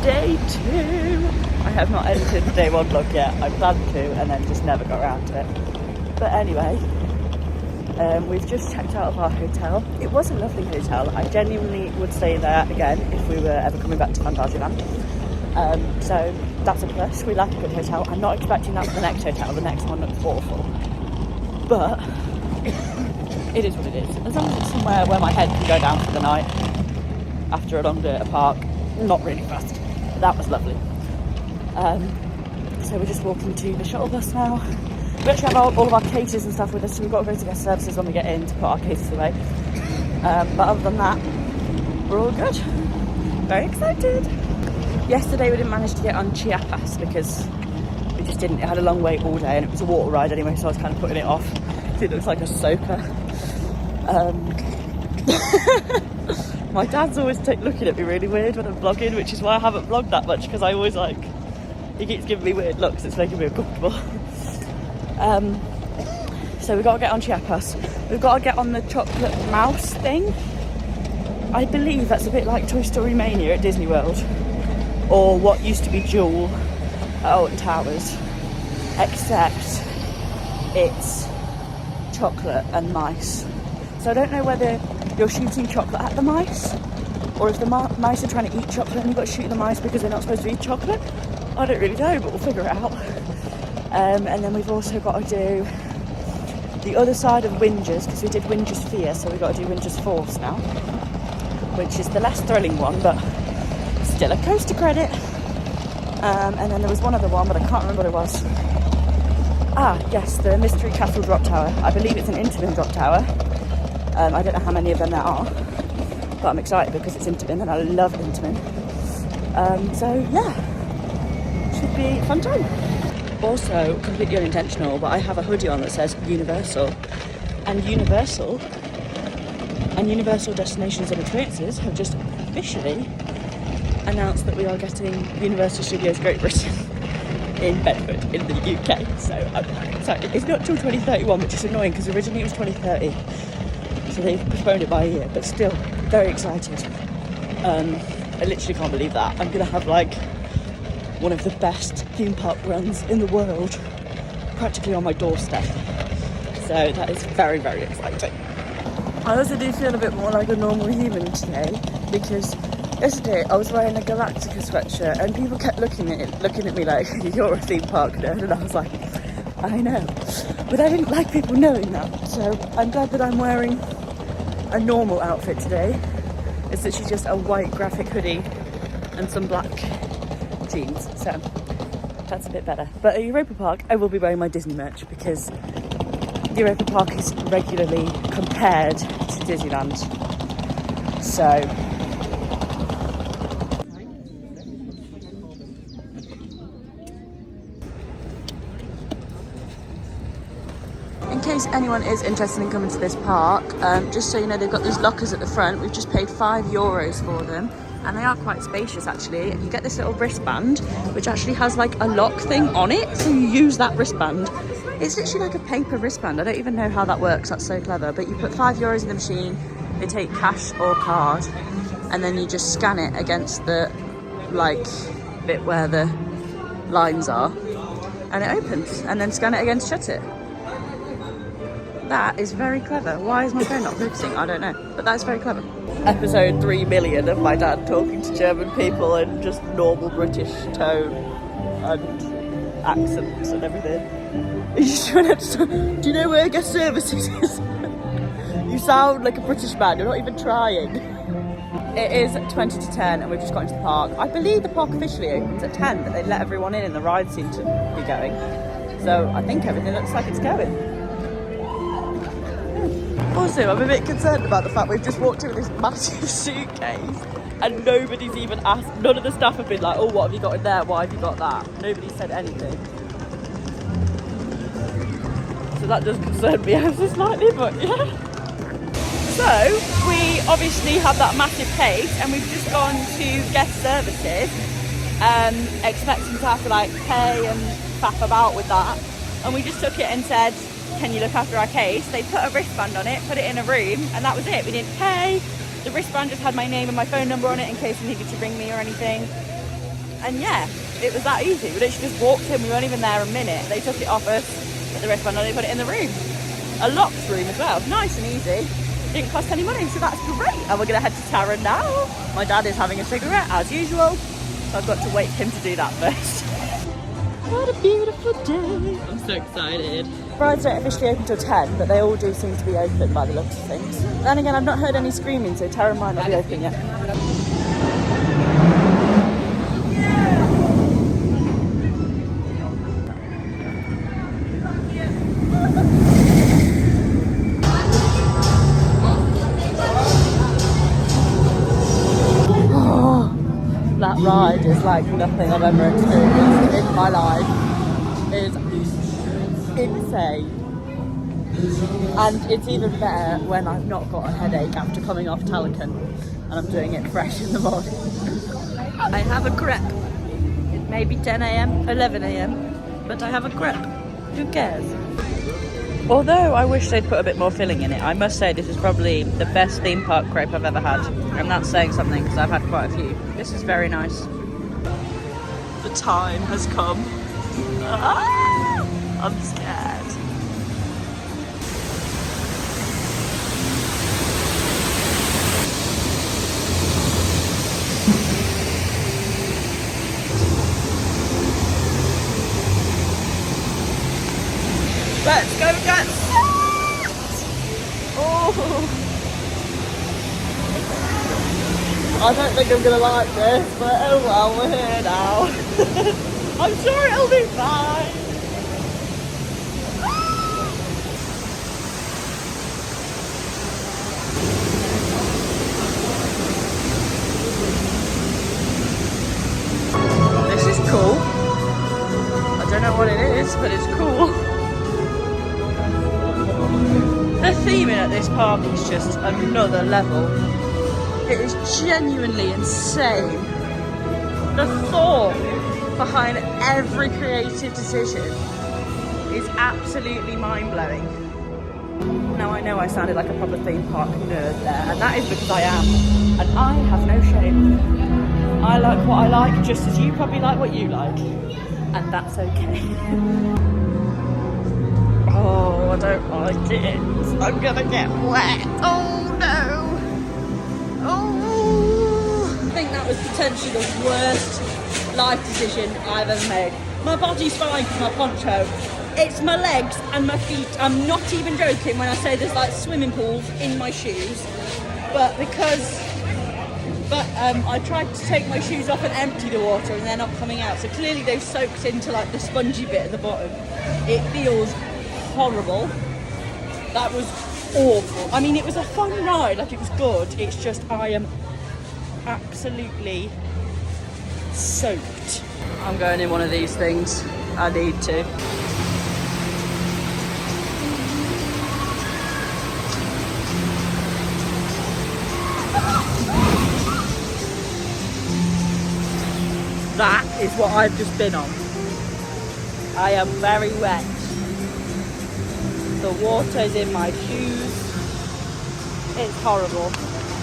day 2. I have not edited the day 1 vlog yet. I planned to and then just never got around to it. But anyway, we've just checked out of our hotel. It was a lovely hotel. I genuinely would stay there again if we were ever coming back to Phantasialand. So that's a plus. We like a good hotel. I'm not expecting that for the next hotel. The next one looks awful. But it is what it is. As long as it's somewhere where my head can go down for the night after a long day at a park. Not really fast. That was lovely. So we're just walking to the shuttle bus now. We actually have all of our cases and stuff with us, so we've got to go to guest services when we get in to put our cases away. But other than that, we're all good. Very excited. Yesterday we didn't manage to get on Chiapas because we just didn't. It had a long wait all day and it was a water ride anyway, so I was kind of putting it off. It looks like a soaker. My dad's always looking at me really weird when I'm vlogging, which is why I haven't vlogged that much, because I always he keeps giving me weird looks. It's making me uncomfortable. So we've got to get on Chiapas. We've got to get on the chocolate mouse thing. I believe that's a bit like Toy Story Mania at Disney World, or what used to be Jewel at Alton Towers, except it's chocolate and mice. So I don't know whether you're shooting chocolate at the mice, or if the mice are trying to eat chocolate and you've got to shoot the mice because they're not supposed to eat chocolate. I don't really know, but we'll figure it out. And then we've also got to do the other side of Winger's, because we did Winger's Fear, so we've got to do Winger's Force now, which is the less thrilling one, but still a coaster credit. And then there was one other one, but I can't remember what it was. Yes, the Mystery Castle Drop Tower. I believe it's an Intamin drop tower. I don't know how many of them there are, but I'm excited because it's Intamin and I love Intamin. So yeah, should be a fun time. Also, completely unintentional, but I have a hoodie on that says Universal. And Universal Destinations and Experiences have just officially announced that we are getting Universal Studios Great Britain in Bedford in the UK. So I'm very excited. It's not till 2031, which is annoying because originally it was 2030. So they've postponed it by a year, but still very excited. I literally can't believe that. I'm going to have one of the best theme park runs in the world practically on my doorstep. So that is very, very exciting. I also do feel a bit more like a normal human today, because yesterday I was wearing a Galactica sweatshirt and people kept looking at me like, you're a theme park nerd, and I was like, I know. But I didn't like people knowing that, so I'm glad that I'm wearing a normal outfit today. It's literally just a white graphic hoodie and some black jeans, so that's a bit better. But at Europa Park I will be wearing my Disney merch, because Europa Park is regularly compared to Disneyland. So in case anyone is interested in coming to this park, just so you know, they've got these lockers at the front. We've just paid €5 for them, and they are quite spacious actually. You get this little wristband which actually has a lock thing on it, so you use that wristband. It's literally like a paper wristband. I don't even know how that works. That's so clever. But you put €5 in the machine, they take cash or card, and then you just scan it against the bit where the lines are, and it opens, and then scan it again to shut it. That is very clever. Why is my phone not focusing? I don't know, but that's very clever. Episode 3 million of my dad talking to German people in just normal British tone and accents and everything. He's just trying to, do you know where guest services is? You sound like a British man, you're not even trying. It is 20 to 10 and we've just got into the park. I believe the park officially opens at 10, but they let everyone in and the rides seem to be going. So I think everything looks like it's going. Also, I'm a bit concerned about the fact we've just walked in with this massive suitcase and nobody's even asked. None of the staff have been like, oh, what have you got in there? Why have you got that? Nobody said anything. So that does concern me ever so slightly, but yeah. So, we obviously have that massive case and we've just gone to guest services, expecting to have to pay and faff about with that. And we just took it and said, can you look after our case? They put a wristband on it, put it in a room, and that was it. We didn't pay. The wristband just had my name and my phone number on it in case they needed to ring me or anything. And yeah, it was that easy. We literally just walked in, we weren't even there a minute. They took it off us at the restaurant and they put it in the room. A locked room as well, nice and easy. Didn't cost any money, so that's great. And we're gonna head to Taron now. My dad is having a cigarette as usual, so I've got to wake him to do that first. What a beautiful day. I'm so excited. Rides don't officially open till 10, but they all do seem to be open by the looks of things. Then again, I've not heard any screaming, so Taron might not be open yet. That ride is like nothing I've ever experienced in my life. It's insane. And it's even better when I've not got a headache after coming off Talican and I'm doing it fresh in the morning. I have a crepe. It may be 10 a.m, 11 a.m, but I have a crepe. Who cares? Although I wish they'd put a bit more filling in it, I must say this is probably the best theme park crepe I've ever had. And that's saying something because I've had quite a few. This is very nice. The time has come. Ah, I'm scared. Let's go get set! Oh! I don't think I'm gonna like this, but oh well, we're here now. I'm sure it'll be fine. This is cool. I don't know what it is, but it's cool. The theming at this park is just another level. It is genuinely insane. The thought behind every creative decision is absolutely mind-blowing. Now I know I sounded like a proper theme park nerd there, and that is because I am. And I have no shame. I like what I like just as you probably like what you like. And that's okay. Oh, I don't like it. I'm gonna get wet. Oh no. Oh. I think that was potentially the worst life decision I've ever made. My body's fine for my poncho. It's my legs and my feet. I'm not even joking when I say there's like swimming pools in my shoes. But I tried to take my shoes off and empty the water and they're not coming out. So clearly they've soaked into like the spongy bit at the bottom. It feels horrible. That was awful. I mean, it was a fun ride, like it was good. It's just I am absolutely soaked. I'm going in one of these things. I need to. That is what I've just been on. I am very wet. The water's in my shoes. It's horrible.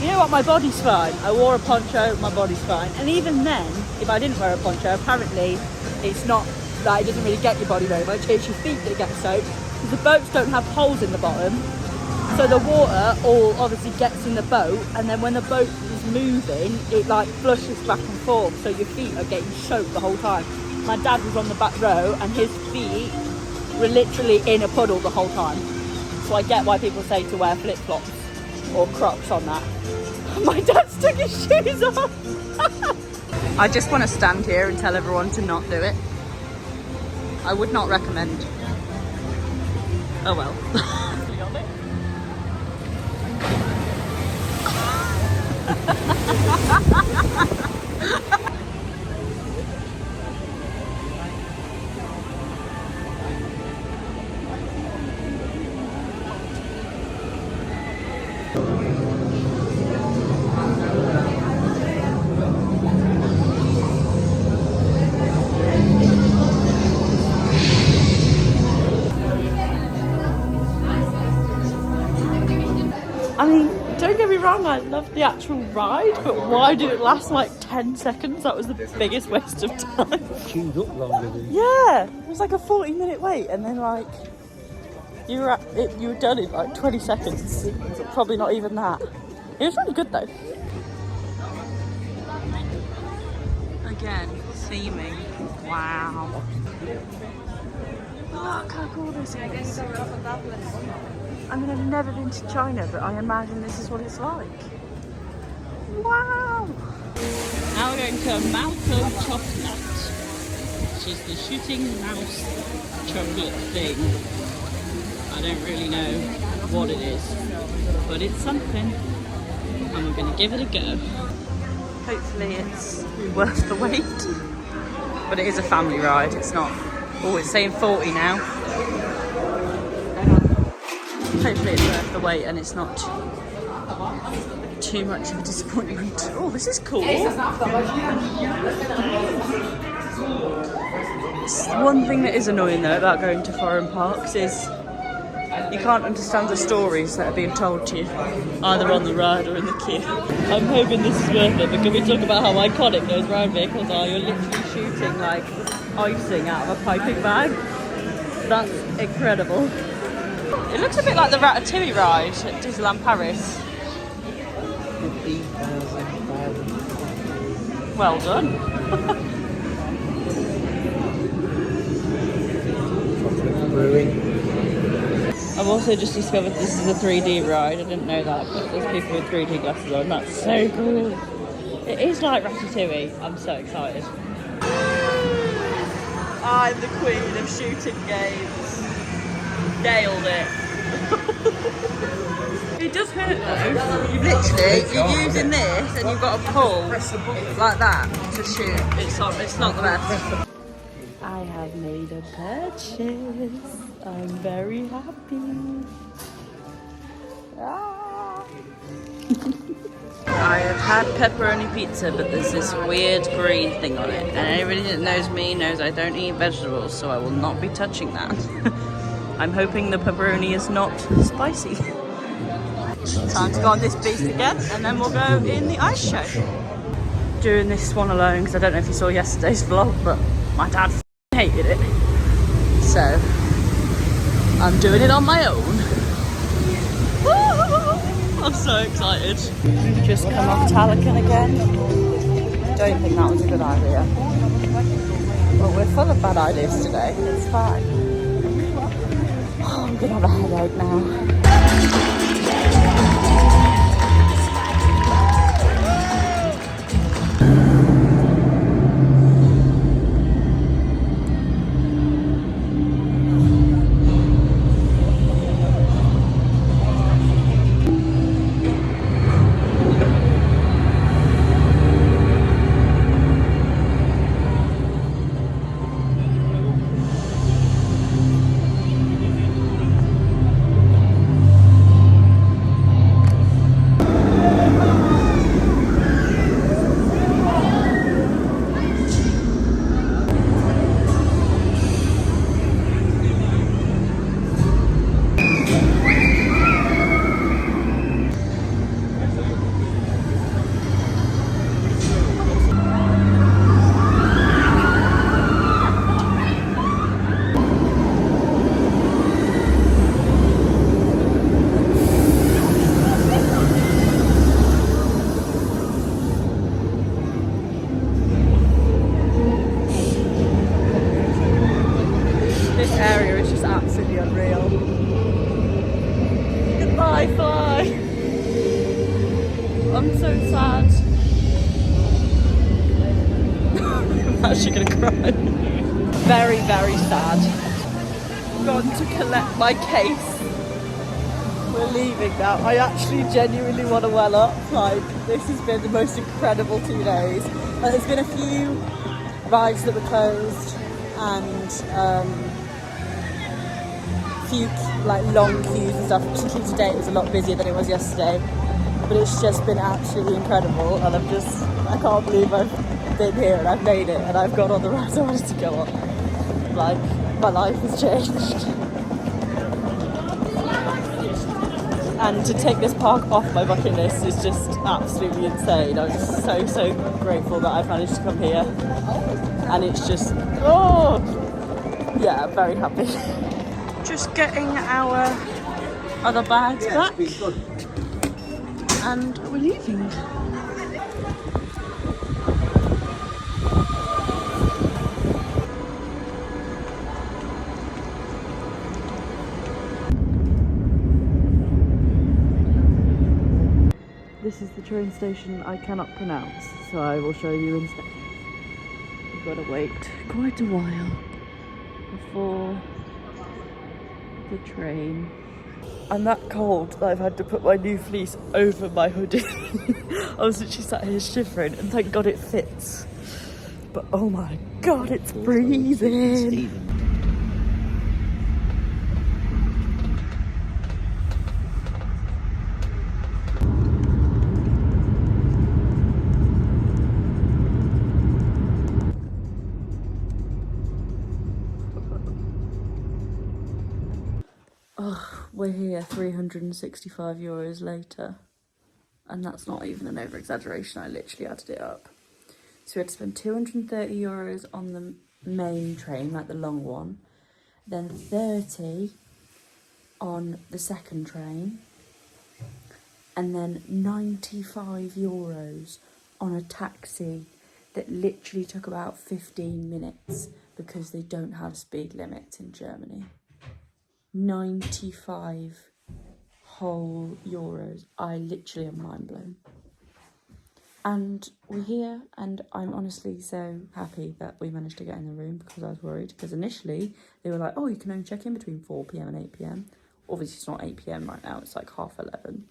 You know what, my body's fine. I wore a poncho, my body's fine. And even then, if I didn't wear a poncho, apparently it's not, like, it doesn't really get your body very much. It's your feet that get soaked. Because the boats don't have holes in the bottom. So the water all obviously gets in the boat, and then when the boat is moving, it like flushes back and forth, so your feet are getting soaked the whole time. My dad was on the back row and his feet were literally in a puddle the whole time. So I get why people say to wear flip-flops or Crocs on that. My dad's took his shoes off. I just want to stand here and tell everyone to not do it. I would not recommend. Oh well. I loved the actual ride, but why did it last like 10 seconds? That was the biggest waste of time. Queued up longer than Yeah, it was like a 40-minute wait, and then like you were done in like 20 seconds. Probably not even that. It was really good though. Again, theming. Wow. Look how cool this is. I mean, I've never been to China, but I imagine this is what it's like. Wow! Now we're going to Malco Chocolate, which is the shooting mouse chocolate thing. I don't really know what it is, but it's something, and we're going to give it a go. Hopefully it's worth the wait, but it is a family ride, it's not... Oh, it's saying 40 now. Hopefully it's worth the wait and it's not too much of a disappointment. Oh, this is cool. One thing that is annoying though about going to foreign parks is you can't understand the stories that are being told to you, either on the ride or in the queue. I'm hoping this is worth it, but can we talk about how iconic those ride vehicles are? You're literally shooting like icing out of a piping bag. That's incredible. It looks a bit like the Ratatouille ride at Disneyland Paris. 15,000. Well done. Brewing. I've also just discovered this is a 3D ride. I didn't know that, but there's people with 3D glasses on. That's so cool. It is like Ratatouille. I'm so excited. I'm the queen of shooting games. Nailed it. It does hurt though. Literally, you're using this and you've got to pull like that to shoot. It's not the best. I have made a purchase. I'm very happy. Ah. I have had pepperoni pizza, but there's this weird green thing on it. And anybody that knows me knows I don't eat vegetables, so I will not be touching that. I'm hoping the pepperoni is not spicy. Time to go on this beast again, and then we'll go in the ice show. Doing this one alone, because I don't know if you saw yesterday's vlog, but my dad hated it. So, I'm doing it on my own. I'm so excited. We've just come off Talakan again. Don't think that was a good idea. But we're full of bad ideas today. It's fine. Oh, I'm gonna have a headache now. I'm so sad. I'm actually gonna cry. Very, very sad. Gone to collect my case. We're leaving now. I actually genuinely want to well up. Like, this has been the most incredible 2 days. There's been a few rides that were closed and few like long queues and stuff. Particularly today, it was a lot busier than it was yesterday. But it's just been absolutely incredible, and I can't believe I've been here and I've made it and I've got on the rides I wanted to go on. Like, my life has changed. And to take this park off my bucket list is just absolutely insane. I'm just so grateful that I've managed to come here. And it's just, oh, yeah, very happy. Just getting our other bags back. And we're leaving. This is the train station I cannot pronounce, so I will show you instead. We've got to wait quite a while before the train. I'm that cold that I've had to put my new fleece over my hoodie. I was literally sat here shivering, and thank God it fits. But oh my God, it's freezing. We're here 365 euros later, and that's not even an over exaggeration. I literally added it up. So we had to spend 230 euros on the main train, like the long one, then 30 on the second train, and then 95 euros on a taxi that literally took about 15 minutes because they don't have speed limits in Germany. 95 whole euros. I literally am mind blown. And we're here, and I'm honestly so happy that we managed to get in the room, because I was worried, because initially they were like, oh, you can only check in between 4 p.m. and 8 p.m. Obviously it's not 8 p.m. right now, it's like 11:30,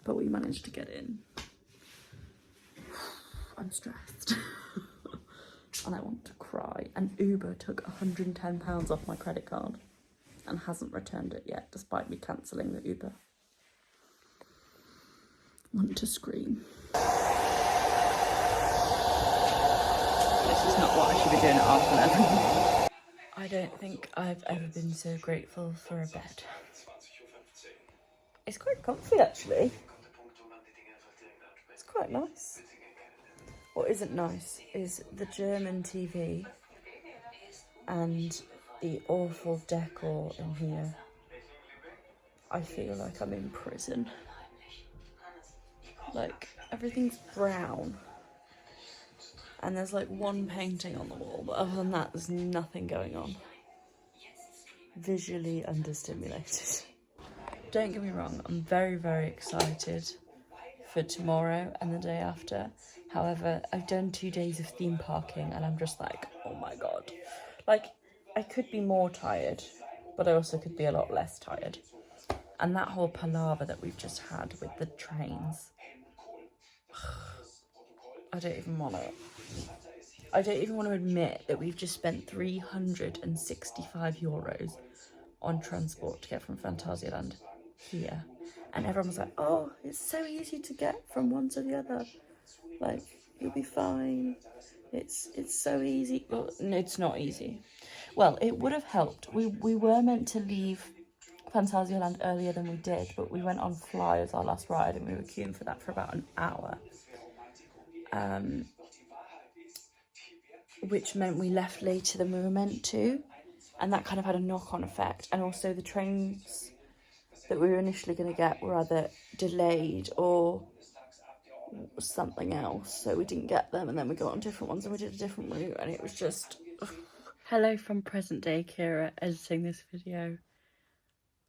but we managed to get in. I'm stressed. And I want to cry. And Uber took £110 off my credit card and hasn't returned it yet, despite me cancelling the Uber. Want to scream. This is not what I should be doing at 11:30. I don't think I've ever been so grateful for a bed. It's quite comfy actually. It's quite nice. What isn't nice is the German TV and the awful decor in here. I feel like I'm in prison. Like, everything's brown. And there's like one painting on the wall, but other than that, there's nothing going on. Visually understimulated. Don't get me wrong, I'm very excited for tomorrow and the day after. However, I've done 2 days of theme parking and I'm just like, oh my God. Like, I could be more tired, but I also could be a lot less tired. And that whole palaver that we've just had with the trains, I don't even want to admit that we've just spent 365 euros on transport to get from Phantasialand here. And everyone was like, oh, it's so easy to get from one to the other. Like, you'll be fine. It's so easy. Well, no, it's not easy. Well, it would have helped. We were meant to leave Phantasialand earlier than we did, but we went on F.L.Y as our last ride and we were queuing for that for about an hour. Which meant we left later than we were meant to, and that kind of had a knock-on effect. And also the trains that we were initially going to get were either delayed or something else, so we didn't get them, and then we got on different ones and we did a different route, and it was just Hello from present day Kira, editing this video.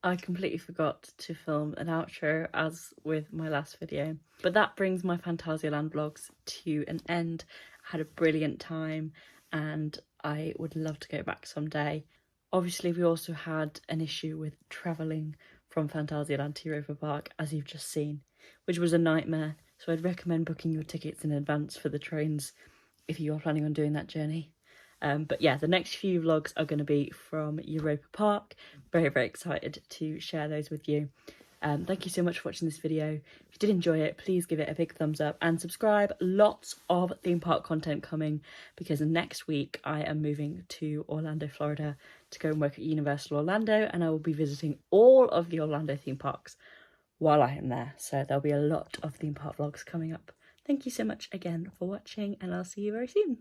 I completely forgot to film an outro as with my last video, but that brings my Phantasialand vlogs to an end. I had a brilliant time and I would love to go back someday. Obviously we also had an issue with travelling from Phantasialand to Europa Park, as you've just seen, which was a nightmare, so I'd recommend booking your tickets in advance for the trains if you are planning on doing that journey. But yeah, the next few vlogs are going to be from Europa Park. Very excited to share those with you. Thank you so much for watching this video. If you did enjoy it, please give it a big thumbs up and subscribe. Lots of theme park content coming, because next week I am moving to Orlando, Florida to go and work at Universal Orlando, and I will be visiting all of the Orlando theme parks while I am there. So there'll be a lot of theme park vlogs coming up. Thank you so much again for watching, and I'll see you very soon.